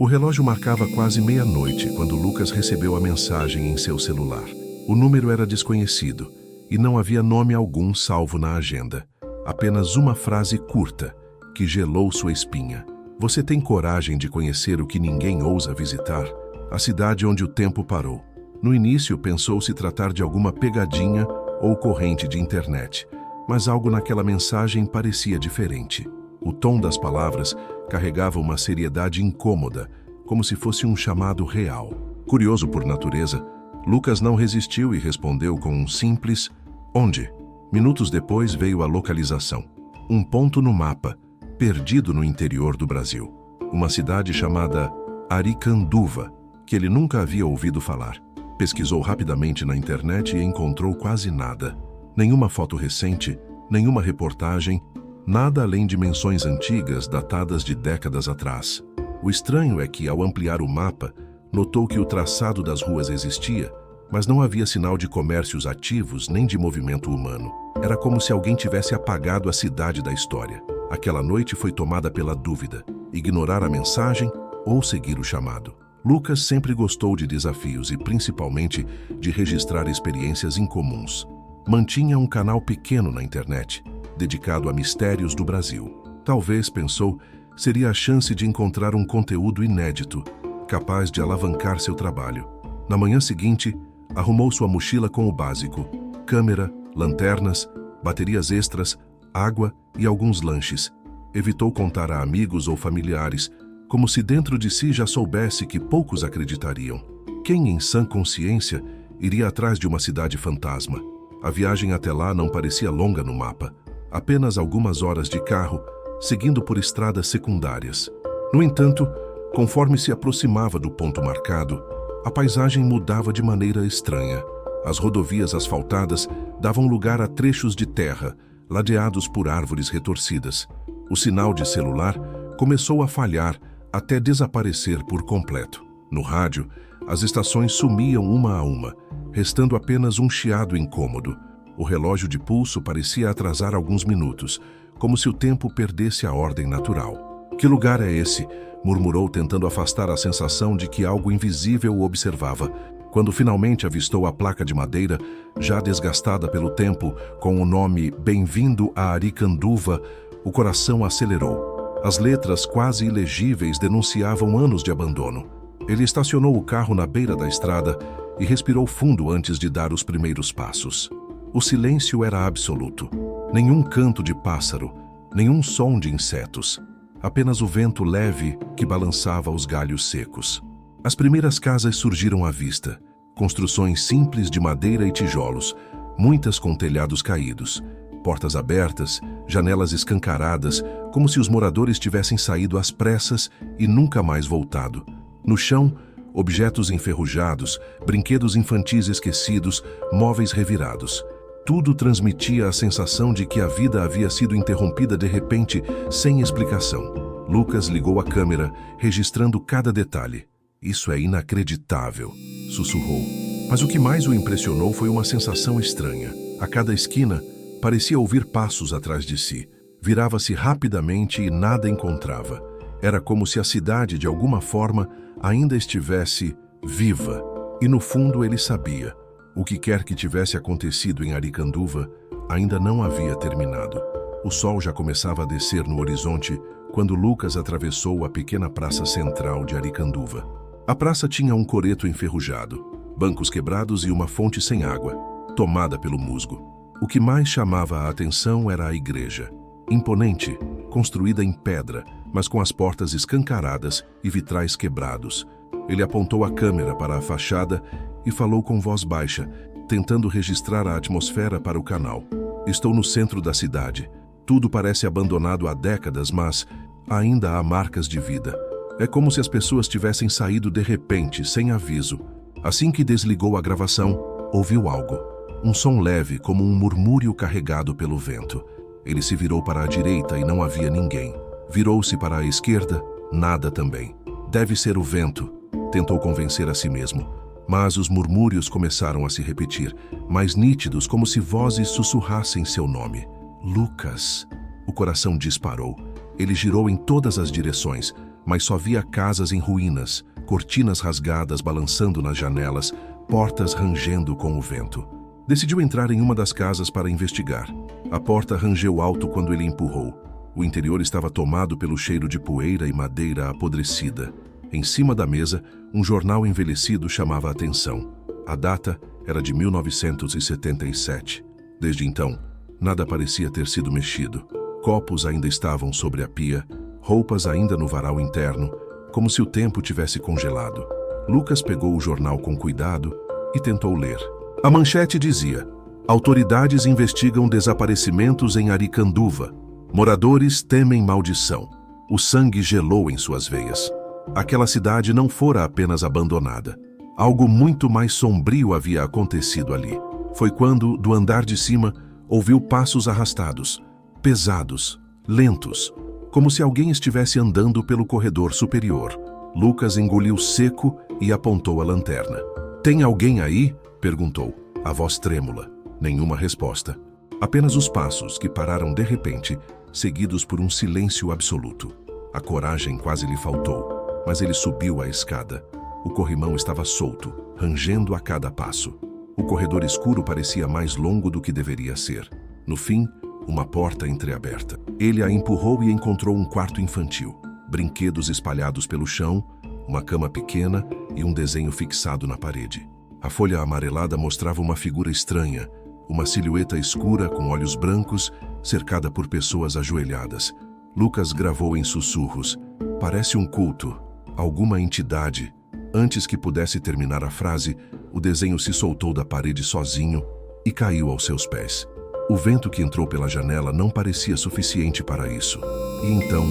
O relógio marcava quase meia-noite quando Lucas recebeu a mensagem em seu celular. O número era desconhecido e não havia nome algum salvo na agenda. Apenas uma frase curta que gelou sua espinha. Você tem coragem de conhecer o que ninguém ousa visitar? A cidade onde o tempo parou. No início pensou se tratar de alguma pegadinha ou corrente de internet, mas algo naquela mensagem parecia diferente. O tom das palavras carregava uma seriedade incômoda, como se fosse um chamado real. Curioso por natureza, Lucas não resistiu e respondeu com um simples "Onde?". Minutos depois veio a localização. Um ponto no mapa, perdido no interior do Brasil. Uma cidade chamada Aricanduva, que ele nunca havia ouvido falar. Pesquisou rapidamente na internet e encontrou quase nada. Nenhuma foto recente, nenhuma reportagem, nada além de menções antigas datadas de décadas atrás. O estranho é que, ao ampliar o mapa, notou que o traçado das ruas existia, mas não havia sinal de comércios ativos nem de movimento humano. Era como se alguém tivesse apagado a cidade da história. Aquela noite foi tomada pela dúvida: ignorar a mensagem ou seguir o chamado. Lucas sempre gostou de desafios e, principalmente, de registrar experiências incomuns. Mantinha um canal pequeno na internet, dedicado a mistérios do Brasil. Talvez, pensou, seria a chance de encontrar um conteúdo inédito, capaz de alavancar seu trabalho. Na manhã seguinte, arrumou sua mochila com o básico: câmera, lanternas, baterias extras, água e alguns lanches. Evitou contar a amigos ou familiares, como se dentro de si já soubesse que poucos acreditariam. Quem, em sã consciência, iria atrás de uma cidade fantasma? A viagem até lá não parecia longa no mapa. Apenas algumas horas de carro, seguindo por estradas secundárias. No entanto, conforme se aproximava do ponto marcado, a paisagem mudava de maneira estranha. As rodovias asfaltadas davam lugar a trechos de terra, ladeados por árvores retorcidas. O sinal de celular começou a falhar até desaparecer por completo. No rádio, as estações sumiam uma a uma, restando apenas um chiado incômodo. O relógio de pulso parecia atrasar alguns minutos, como se o tempo perdesse a ordem natural. "Que lugar é esse?", murmurou, tentando afastar a sensação de que algo invisível o observava. Quando finalmente avistou a placa de madeira, já desgastada pelo tempo, com o nome "Bem-vindo a Aricanduva", o coração acelerou. As letras quase ilegíveis denunciavam anos de abandono. Ele estacionou o carro na beira da estrada e respirou fundo antes de dar os primeiros passos. O silêncio era absoluto. Nenhum canto de pássaro, nenhum som de insetos. Apenas o vento leve que balançava os galhos secos. As primeiras casas surgiram à vista. Construções simples de madeira e tijolos, muitas com telhados caídos. Portas abertas, janelas escancaradas, como se os moradores tivessem saído às pressas e nunca mais voltado. No chão, objetos enferrujados, brinquedos infantis esquecidos, móveis revirados. Tudo transmitia a sensação de que a vida havia sido interrompida de repente, sem explicação. Lucas ligou a câmera, registrando cada detalhe. "Isso é inacreditável", sussurrou. Mas o que mais o impressionou foi uma sensação estranha. A cada esquina, parecia ouvir passos atrás de si. Virava-se rapidamente e nada encontrava. Era como se a cidade, de alguma forma, ainda estivesse viva. E no fundo ele sabia. O que quer que tivesse acontecido em Aricanduva ainda não havia terminado. O sol já começava a descer no horizonte quando Lucas atravessou a pequena praça central de Aricanduva. A praça tinha um coreto enferrujado, bancos quebrados e uma fonte sem água, tomada pelo musgo. O que mais chamava a atenção era a igreja. Imponente, construída em pedra, mas com as portas escancaradas e vitrais quebrados. Ele apontou a câmera para a fachada e falou com voz baixa, tentando registrar a atmosfera para o canal. "Estou no centro da cidade. Tudo parece abandonado há décadas, mas ainda há marcas de vida. É como se as pessoas tivessem saído de repente, sem aviso." Assim que desligou a gravação, ouviu algo. Um som leve, como um murmúrio carregado pelo vento. Ele se virou para a direita e não havia ninguém. Virou-se para a esquerda, nada também. "Deve ser o vento", tentou convencer a si mesmo. Mas os murmúrios começaram a se repetir, mais nítidos, como se vozes sussurrassem seu nome. "Lucas." O coração disparou. Ele girou em todas as direções, mas só via casas em ruínas, cortinas rasgadas balançando nas janelas, portas rangendo com o vento. Decidiu entrar em uma das casas para investigar. A porta rangeu alto quando ele empurrou. O interior estava tomado pelo cheiro de poeira e madeira apodrecida. Em cima da mesa, um jornal envelhecido chamava a atenção. A data era de 1977. Desde então, nada parecia ter sido mexido. Copos ainda estavam sobre a pia, roupas ainda no varal interno, como se o tempo tivesse congelado. Lucas pegou o jornal com cuidado e tentou ler. A manchete dizia: autoridades investigam desaparecimentos em Aricanduva. Moradores temem maldição. O sangue gelou em suas veias. Aquela cidade não fora apenas abandonada. Algo muito mais sombrio havia acontecido ali. Foi quando, do andar de cima, ouviu passos arrastados, pesados, lentos, como se alguém estivesse andando pelo corredor superior. Lucas engoliu seco e apontou a lanterna. "Tem alguém aí?" perguntou, a voz trêmula. Nenhuma resposta. Apenas os passos que pararam de repente, seguidos por um silêncio absoluto. A coragem quase lhe faltou, mas ele subiu a escada. O corrimão estava solto, rangendo a cada passo. O corredor escuro parecia mais longo do que deveria ser. No fim, uma porta entreaberta. Ele a empurrou e encontrou um quarto infantil. Brinquedos espalhados pelo chão, uma cama pequena e um desenho fixado na parede. A folha amarelada mostrava uma figura estranha, uma silhueta escura com olhos brancos, cercada por pessoas ajoelhadas. Lucas gravou em sussurros: "Parece um culto, alguma entidade." Antes que pudesse terminar a frase, o desenho se soltou da parede sozinho e caiu aos seus pés. O vento que entrou pela janela não parecia suficiente para isso. E então,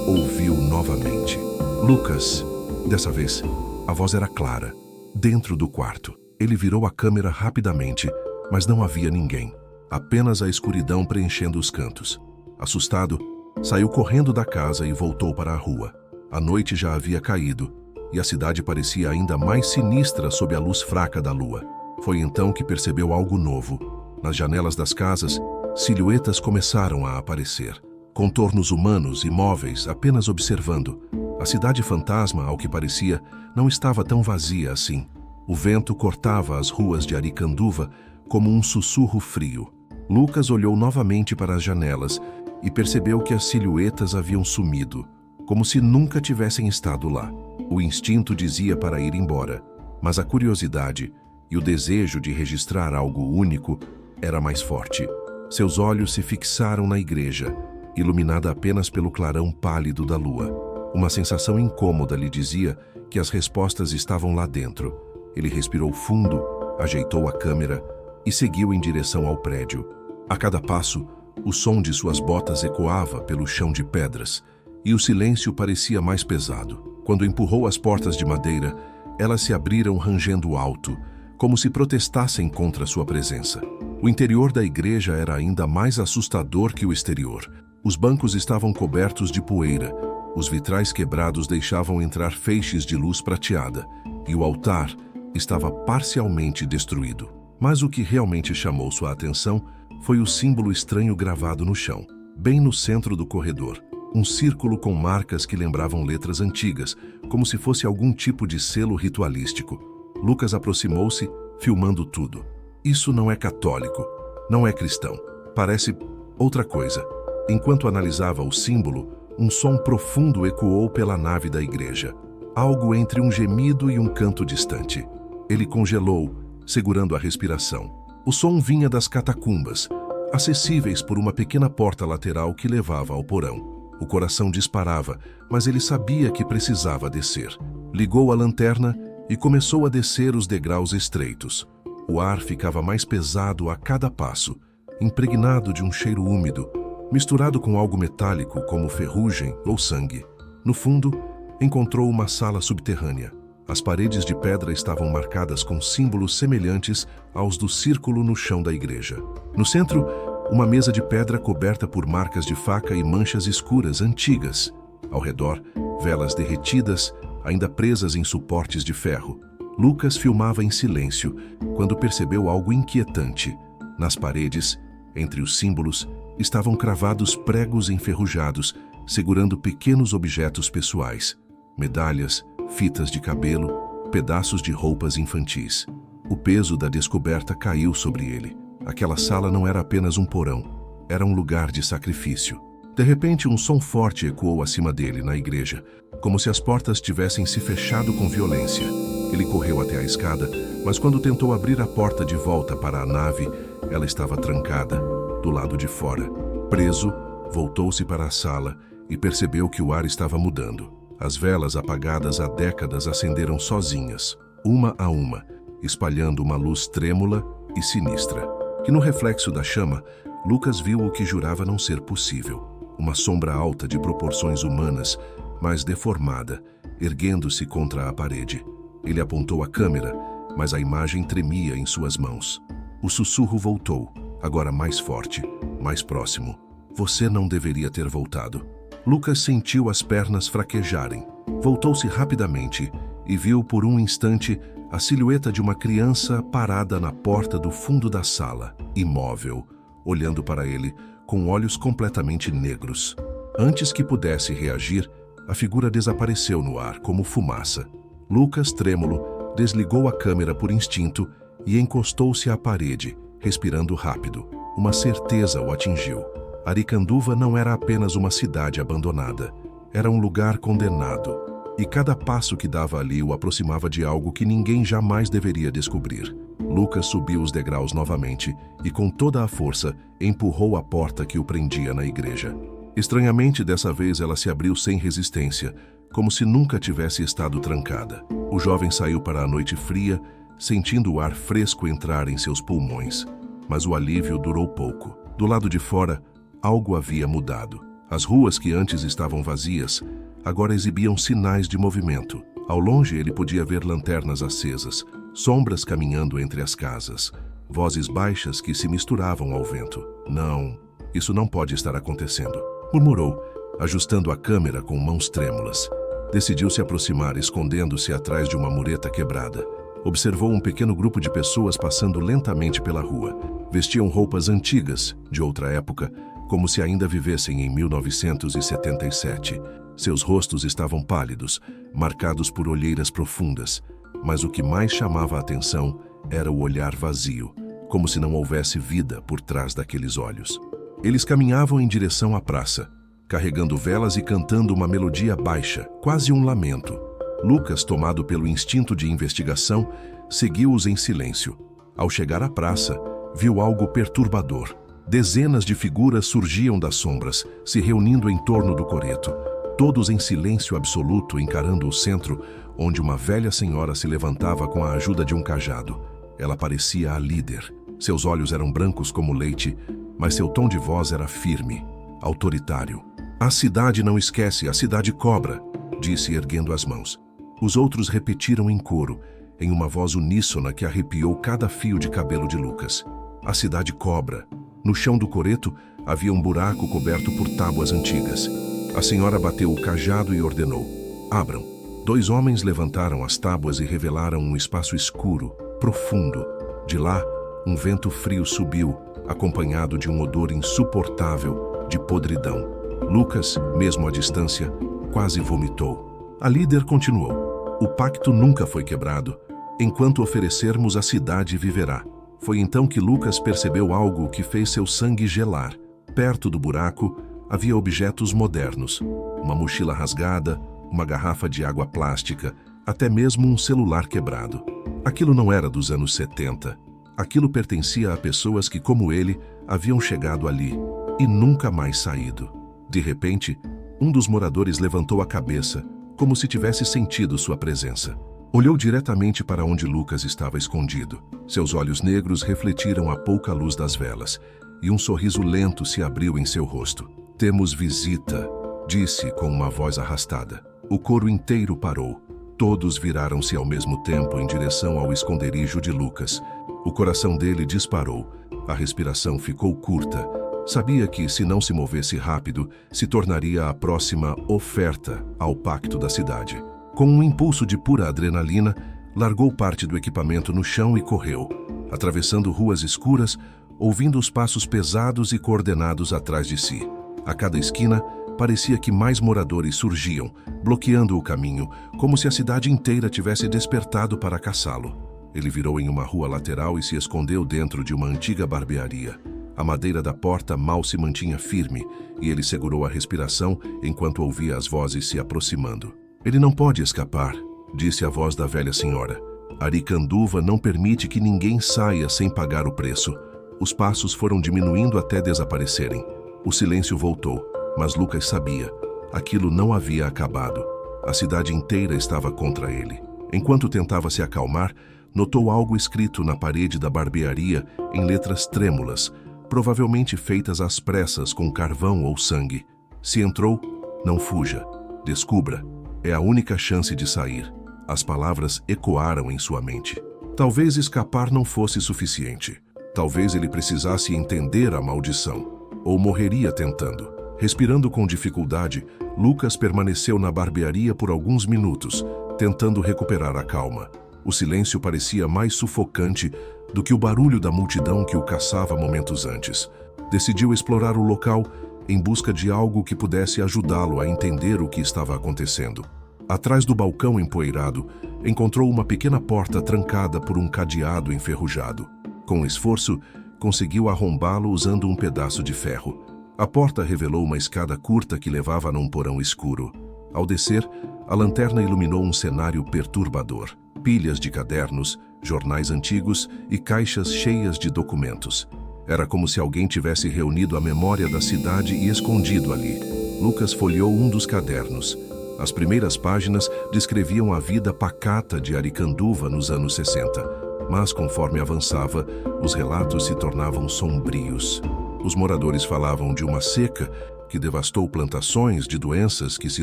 ouviu novamente. "Lucas!" Dessa vez, a voz era clara, dentro do quarto. Ele virou a câmera rapidamente, mas não havia ninguém. Apenas a escuridão preenchendo os cantos. Assustado, saiu correndo da casa e voltou para a rua. A noite já havia caído, e a cidade parecia ainda mais sinistra sob a luz fraca da lua. Foi então que percebeu algo novo. Nas janelas das casas, silhuetas começaram a aparecer. Contornos humanos imóveis, apenas observando. A cidade fantasma, ao que parecia, não estava tão vazia assim. O vento cortava as ruas de Aricanduva como um sussurro frio. Lucas olhou novamente para as janelas e percebeu que as silhuetas haviam sumido, como se nunca tivessem estado lá. O instinto dizia para ir embora, mas a curiosidade e o desejo de registrar algo único era mais forte. Seus olhos se fixaram na igreja, iluminada apenas pelo clarão pálido da lua. Uma sensação incômoda lhe dizia que as respostas estavam lá dentro. Ele respirou fundo, ajeitou a câmera e seguiu em direção ao prédio. A cada passo, o som de suas botas ecoava pelo chão de pedras, e o silêncio parecia mais pesado. Quando empurrou as portas de madeira, elas se abriram rangendo alto, como se protestassem contra sua presença. O interior da igreja era ainda mais assustador que o exterior. Os bancos estavam cobertos de poeira, os vitrais quebrados deixavam entrar feixes de luz prateada, e o altar estava parcialmente destruído. Mas o que realmente chamou sua atenção foi o símbolo estranho gravado no chão, bem no centro do corredor. Um círculo com marcas que lembravam letras antigas, como se fosse algum tipo de selo ritualístico. Lucas aproximou-se, filmando tudo. Isso não é católico, não é cristão. Parece outra coisa. Enquanto analisava o símbolo, um som profundo ecoou pela nave da igreja. Algo entre um gemido e um canto distante. Ele congelou, segurando a respiração. O som vinha das catacumbas, acessíveis por uma pequena porta lateral que levava ao porão. O coração disparava, mas ele sabia que precisava descer. Ligou a lanterna e começou a descer os degraus estreitos. O ar ficava mais pesado a cada passo, impregnado de um cheiro úmido, misturado com algo metálico como ferrugem ou sangue. No fundo, encontrou uma sala subterrânea. As paredes de pedra estavam marcadas com símbolos semelhantes aos do círculo no chão da igreja. No centro, uma mesa de pedra coberta por marcas de faca e manchas escuras antigas. Ao redor, velas derretidas, ainda presas em suportes de ferro. Lucas filmava em silêncio quando percebeu algo inquietante. Nas paredes, entre os símbolos, estavam cravados pregos enferrujados segurando pequenos objetos pessoais, medalhas, fitas de cabelo, pedaços de roupas infantis. O peso da descoberta caiu sobre ele. Aquela sala não era apenas um porão, era um lugar de sacrifício. De repente, um som forte ecoou acima dele, na igreja, como se as portas tivessem se fechado com violência. Ele correu até a escada, mas quando tentou abrir a porta de volta para a nave, ela estava trancada, do lado de fora. Preso, voltou-se para a sala e percebeu que o ar estava mudando. As velas apagadas há décadas acenderam sozinhas, uma a uma, espalhando uma luz trêmula e sinistra. Que no reflexo da chama, Lucas viu o que jurava não ser possível. Uma sombra alta de proporções humanas, mas deformada, erguendo-se contra a parede. Ele apontou a câmera, mas a imagem tremia em suas mãos. O sussurro voltou, agora mais forte, mais próximo. Você não deveria ter voltado. Lucas sentiu as pernas fraquejarem. Voltou-se rapidamente e viu por um instante a silhueta de uma criança parada na porta do fundo da sala, imóvel, olhando para ele com olhos completamente negros. Antes que pudesse reagir, a figura desapareceu no ar como fumaça. Lucas, trêmulo, desligou a câmera por instinto e encostou-se à parede, respirando rápido. Uma certeza o atingiu. Aricanduva não era apenas uma cidade abandonada. Era um lugar condenado. E cada passo que dava ali o aproximava de algo que ninguém jamais deveria descobrir. Lucas subiu os degraus novamente e, com toda a força, empurrou a porta que o prendia na igreja. Estranhamente, dessa vez ela se abriu sem resistência, como se nunca tivesse estado trancada. O jovem saiu para a noite fria, sentindo o ar fresco entrar em seus pulmões. Mas o alívio durou pouco. Do lado de fora, algo havia mudado. As ruas que antes estavam vazias, agora exibiam sinais de movimento. Ao longe ele podia ver lanternas acesas, sombras caminhando entre as casas, vozes baixas que se misturavam ao vento. Não, isso não pode estar acontecendo, murmurou, ajustando a câmera com mãos trêmulas. Decidiu se aproximar, escondendo-se atrás de uma mureta quebrada. Observou um pequeno grupo de pessoas passando lentamente pela rua. Vestiam roupas antigas, de outra época, como se ainda vivessem em 1977. Seus rostos estavam pálidos, marcados por olheiras profundas, mas o que mais chamava a atenção era o olhar vazio, como se não houvesse vida por trás daqueles olhos. Eles caminhavam em direção à praça, carregando velas e cantando uma melodia baixa, quase um lamento. Lucas, tomado pelo instinto de investigação, seguiu-os em silêncio. Ao chegar à praça, viu algo perturbador. Dezenas de figuras surgiam das sombras, se reunindo em torno do coreto, todos em silêncio absoluto, encarando o centro, onde uma velha senhora se levantava com a ajuda de um cajado. Ela parecia a líder. Seus olhos eram brancos como leite, mas seu tom de voz era firme, autoritário. A cidade não esquece, a cidade cobra, disse erguendo as mãos. Os outros repetiram em coro, em uma voz uníssona que arrepiou cada fio de cabelo de Lucas. A cidade cobra. No chão do coreto havia um buraco coberto por tábuas antigas. A senhora bateu o cajado e ordenou: abram. 2 homens levantaram as tábuas e revelaram um espaço escuro, profundo. De lá, um vento frio subiu, acompanhado de um odor insuportável de podridão. Lucas, mesmo à distância, quase vomitou. A líder continuou: o pacto nunca foi quebrado. Enquanto oferecermos, a cidade viverá. Foi então que Lucas percebeu algo que fez seu sangue gelar. Perto do buraco, havia objetos modernos. Uma mochila rasgada, uma garrafa de água plástica, até mesmo um celular quebrado. Aquilo não era dos anos 70. Aquilo pertencia a pessoas que, como ele, haviam chegado ali e nunca mais saído. De repente, um dos moradores levantou a cabeça, como se tivesse sentido sua presença. Olhou diretamente para onde Lucas estava escondido. Seus olhos negros refletiram a pouca luz das velas, e um sorriso lento se abriu em seu rosto. Temos visita, disse com uma voz arrastada. O coro inteiro parou. Todos viraram-se ao mesmo tempo em direção ao esconderijo de Lucas. O coração dele disparou. A respiração ficou curta. Sabia que, se não se movesse rápido, se tornaria a próxima oferta ao pacto da cidade. Com um impulso de pura adrenalina, largou parte do equipamento no chão e correu, atravessando ruas escuras, ouvindo os passos pesados e coordenados atrás de si. A cada esquina, parecia que mais moradores surgiam, bloqueando o caminho, como se a cidade inteira tivesse despertado para caçá-lo. Ele virou em uma rua lateral e se escondeu dentro de uma antiga barbearia. A madeira da porta mal se mantinha firme e ele segurou a respiração enquanto ouvia as vozes se aproximando. Ele não pode escapar, disse a voz da velha senhora. Arikanduva não permite que ninguém saia sem pagar o preço. Os passos foram diminuindo até desaparecerem. O silêncio voltou, mas Lucas sabia. Aquilo não havia acabado. A cidade inteira estava contra ele. Enquanto tentava se acalmar, notou algo escrito na parede da barbearia em letras trêmulas, provavelmente feitas às pressas com carvão ou sangue. Se entrou, não fuja. Descubra. É a única chance de sair. As palavras ecoaram em sua mente. Talvez escapar não fosse suficiente. Talvez ele precisasse entender a maldição. Ou morreria tentando. Respirando com dificuldade, Lucas permaneceu na barbearia por alguns minutos, tentando recuperar a calma. O silêncio parecia mais sufocante do que o barulho da multidão que o caçava momentos antes. Decidiu explorar o local em busca de algo que pudesse ajudá-lo a entender o que estava acontecendo. Atrás do balcão empoeirado, encontrou uma pequena porta trancada por um cadeado enferrujado. Com esforço, conseguiu arrombá-lo usando um pedaço de ferro. A porta revelou uma escada curta que levava num porão escuro. Ao descer, a lanterna iluminou um cenário perturbador. Pilhas de cadernos, jornais antigos e caixas cheias de documentos. Era como se alguém tivesse reunido a memória da cidade e escondido ali. Lucas folheou um dos cadernos. As primeiras páginas descreviam a vida pacata de Arikanduva nos anos 60. Mas, conforme avançava, os relatos se tornavam sombrios. Os moradores falavam de uma seca que devastou plantações, de doenças que se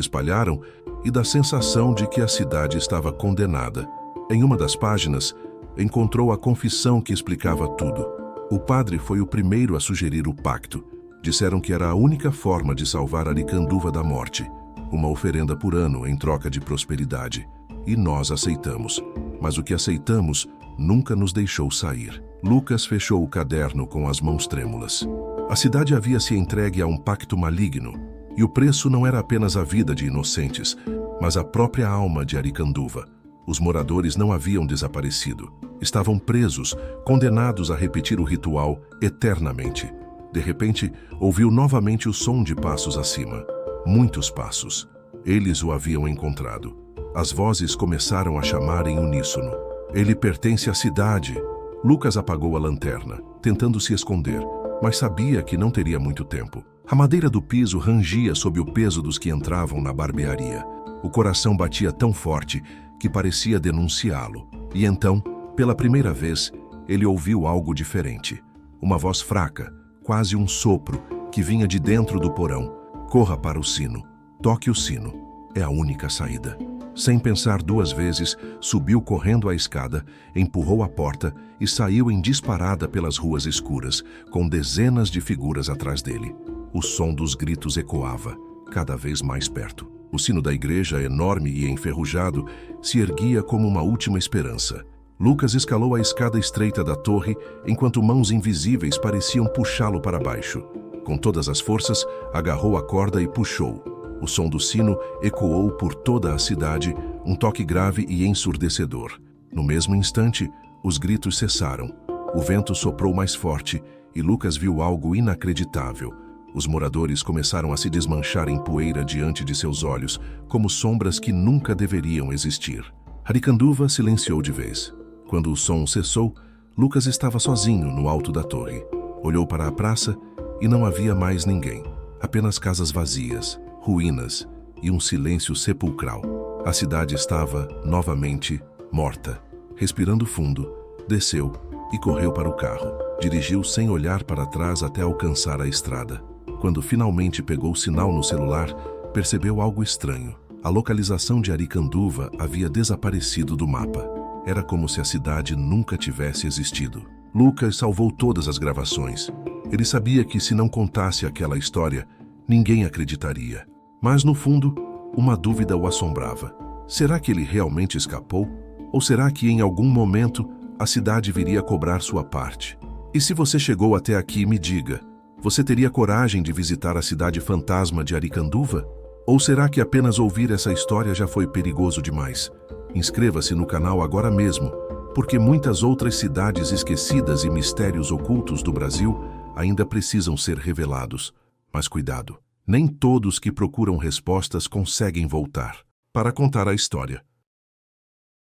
espalharam e da sensação de que a cidade estava condenada. Em uma das páginas, encontrou a confissão que explicava tudo. O padre foi o primeiro a sugerir o pacto. Disseram que era a única forma de salvar Arikanduva da morte. Uma oferenda por ano em troca de prosperidade. E nós aceitamos. Mas o que aceitamos nunca nos deixou sair. Lucas fechou o caderno com as mãos trêmulas. A cidade havia se entregue a um pacto maligno. E o preço não era apenas a vida de inocentes, mas a própria alma de Arikanduva. Os moradores não haviam desaparecido. Estavam presos, condenados a repetir o ritual eternamente. De repente, ouviu novamente o som de passos acima. Muitos passos. Eles o haviam encontrado. As vozes começaram a chamar em uníssono. Ele pertence à cidade. Lucas apagou a lanterna, tentando se esconder, mas sabia que não teria muito tempo. A madeira do piso rangia sob o peso dos que entravam na barbearia. O coração batia tão forte que parecia denunciá-lo. E então, pela primeira vez, ele ouviu algo diferente. Uma voz fraca, quase um sopro, que vinha de dentro do porão. Corra para o sino. Toque o sino. É a única saída. Sem pensar duas vezes, subiu correndo a escada, empurrou a porta e saiu em disparada pelas ruas escuras, com dezenas de figuras atrás dele. O som dos gritos ecoava, cada vez mais perto. O sino da igreja, enorme e enferrujado, se erguia como uma última esperança. Lucas escalou a escada estreita da torre, enquanto mãos invisíveis pareciam puxá-lo para baixo. Com todas as forças, agarrou a corda e puxou. O som do sino ecoou por toda a cidade, um toque grave e ensurdecedor. No mesmo instante, os gritos cessaram. O vento soprou mais forte e Lucas viu algo inacreditável. Os moradores começaram a se desmanchar em poeira diante de seus olhos, como sombras que nunca deveriam existir. Arikanduva silenciou de vez. Quando o som cessou, Lucas estava sozinho no alto da torre. Olhou para a praça e não havia mais ninguém. Apenas casas vazias, ruínas e um silêncio sepulcral. A cidade estava, novamente, morta. Respirando fundo, desceu e correu para o carro. Dirigiu sem olhar para trás até alcançar a estrada. Quando finalmente pegou o sinal no celular, percebeu algo estranho. A localização de Arikanduva havia desaparecido do mapa. Era como se a cidade nunca tivesse existido. Lucas salvou todas as gravações. Ele sabia que se não contasse aquela história, ninguém acreditaria. Mas, no fundo, uma dúvida o assombrava. Será que ele realmente escapou? Ou será que, em algum momento, a cidade viria cobrar sua parte? E se você chegou até aqui, me diga. Você teria coragem de visitar a cidade fantasma de Aricanduva? Ou será que apenas ouvir essa história já foi perigoso demais? Inscreva-se no canal agora mesmo, porque muitas outras cidades esquecidas e mistérios ocultos do Brasil ainda precisam ser revelados. Mas cuidado, nem todos que procuram respostas conseguem voltar para contar a história.